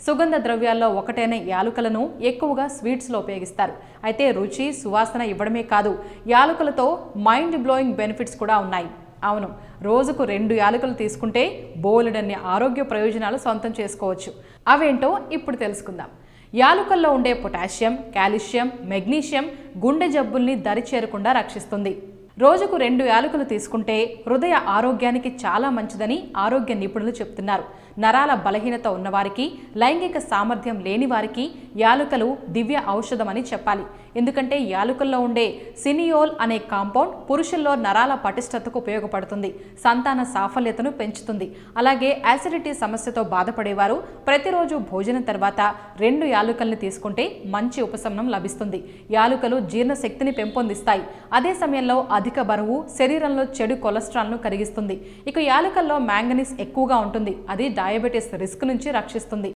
సుగంధ ద్రవ్యాల్లో ఒకటైన యాలుకలను ఎక్కువగా స్వీట్స్లో ఉపయోగిస్తారు. అయితే రుచి, సువాసన ఇవ్వడమే కాదు, యాలుకలతో మైండ్ బ్లోయింగ్ బెనిఫిట్స్ కూడా ఉన్నాయి. అవును, రోజుకు 2 యాలకులు తీసుకుంటే బోలెడన్ని ఆరోగ్య ప్రయోజనాలు సొంతం చేసుకోవచ్చు. అవేంటో ఇప్పుడు తెలుసుకుందాం. యాలుకల్లో ఉండే పొటాషియం, కాల్షియం, మెగ్నీషియం గుండె జబ్బుల్ని దరి చేరకుండా రక్షిస్తుంది. రోజుకు 2 యాలకులు తీసుకుంటే హృదయ ఆరోగ్యానికి చాలా మంచిదని ఆరోగ్య నిపుణులు చెప్తున్నారు. నరాల బలహీనత ఉన్నవారికి, లైంగిక సామర్థ్యం లేని వారికి యాలుకలు దివ్య ఔషధమని చెప్పాలి. ఎందుకంటే యాలుకల్లో ఉండే సినియోల్ అనే కాంపౌండ్ పురుషుల్లో నరాల పటిష్టతకు ఉపయోగపడుతుంది, సంతాన సాఫల్యతను పెంచుతుంది. అలాగే యాసిడిటీ సమస్యతో బాధపడేవారు ప్రతిరోజు భోజనం తర్వాత 2 యాలుకల్ని తీసుకుంటే మంచి ఉపశమనం లభిస్తుంది. యాలుకలు జీర్ణశక్తిని పెంపొందిస్తాయి. అదే సమయంలో అధిక బరువు శరీరంలో చెడు కొలెస్ట్రాల్ను కరిగిస్తుంది. ఇక యాలుకల్లో మ్యాంగనీస్ ఎక్కువగా ఉంటుంది. అది డయాబెటీస్ రిస్క్ నుంచి రక్షిస్తుంది.